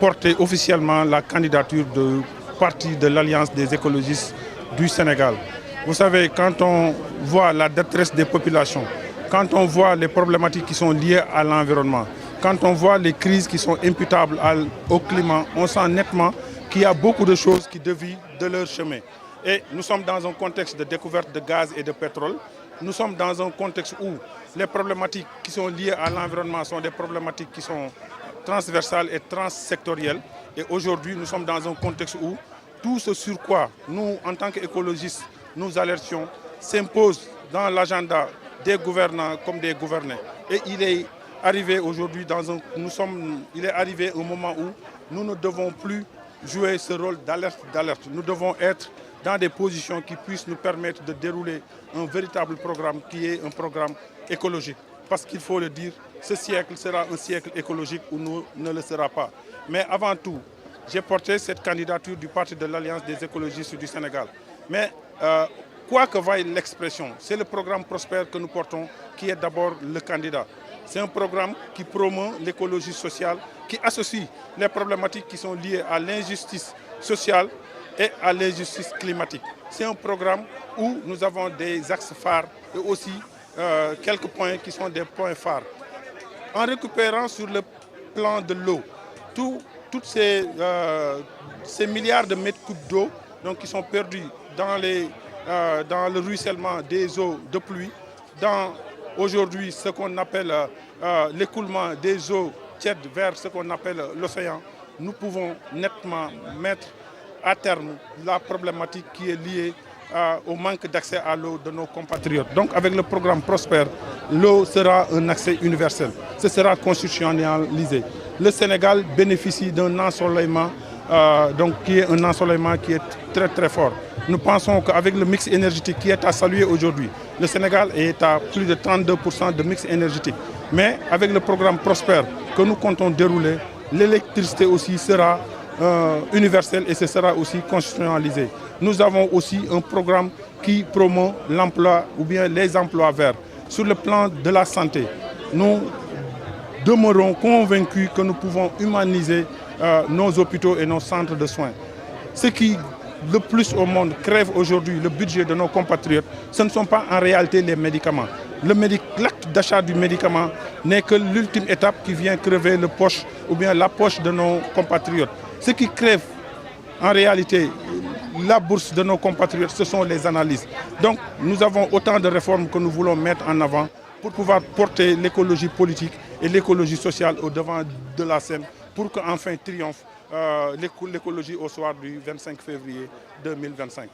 porter officiellement la candidature du parti de l'Alliance des écologistes du Sénégal. Vous savez, quand on voit la détresse des populations, quand on voit les problématiques qui sont liées à l'environnement, quand on voit les crises qui sont imputables au climat, on sent nettement qu'il y a beaucoup de choses qui dévient de leur chemin. Et nous sommes dans un contexte de découverte de gaz et de pétrole. Nous sommes dans un contexte où les problématiques qui sont liées à l'environnement sont des problématiques qui sont transversales et transsectorielles. Et aujourd'hui, nous sommes dans un contexte où tout ce sur quoi nous, en tant qu'écologistes, nous alertions, s'impose dans l'agenda des gouvernants comme des gouvernés. Et il est arrivé aujourd'hui il est arrivé un moment où nous ne devons plus jouer ce rôle d'alerte. Nous devons être dans des positions qui puissent nous permettre de dérouler un véritable programme qui est un programme écologique. Parce qu'il faut le dire, ce siècle sera un siècle écologique ou ne le sera pas. Mais avant tout, j'ai porté cette candidature du parti de l'Alliance des écologistes du Sénégal. Mais quoi que vaille l'expression, c'est le programme Prospère que nous portons qui est d'abord le candidat. C'est un programme qui promeut l'écologie sociale, qui associe les problématiques qui sont liées à l'injustice sociale et à l'injustice climatique. C'est un programme où nous avons des axes phares et aussi quelques points qui sont des points phares. En récupérant sur le plan de l'eau, toutes ces milliards de mètres cubes d'eau qui sont perdus dans le ruissellement des eaux de pluie, dans aujourd'hui ce qu'on appelle l'écoulement des eaux tièdes vers ce qu'on appelle l'océan, nous pouvons nettement mettre à terme la problématique qui est liée au manque d'accès à l'eau de nos compatriotes. Donc avec le programme Prospère, l'eau sera un accès universel. Ce sera constitutionnalisé. Le Sénégal bénéficie d'un ensoleillement qui est un ensoleillement qui est très très fort. Nous pensons qu'avec le mix énergétique qui est à saluer aujourd'hui, le Sénégal est à plus de 32% de mix énergétique. Mais avec le programme Prospère que nous comptons dérouler, l'électricité aussi sera universelle et ce sera aussi constitutionnalisé. Nous avons aussi un programme qui promeut l'emploi ou bien les emplois verts. Sur le plan de la santé, nous demeurons convaincus que nous pouvons humaniser nos hôpitaux et nos centres de soins. Ce qui le plus au monde crève aujourd'hui le budget de nos compatriotes, ce ne sont pas en réalité les médicaments. L'acte d'achat du médicament n'est que l'ultime étape qui vient crever le poche ou bien la poche de nos compatriotes. Ce qui crève en réalité la bourse de nos compatriotes, ce sont les analyses. Donc nous avons autant de réformes que nous voulons mettre en avant pour pouvoir porter l'écologie politique et l'écologie sociale au devant de la scène pour qu'enfin triomphe l'écologie au soir du 25 février 2025.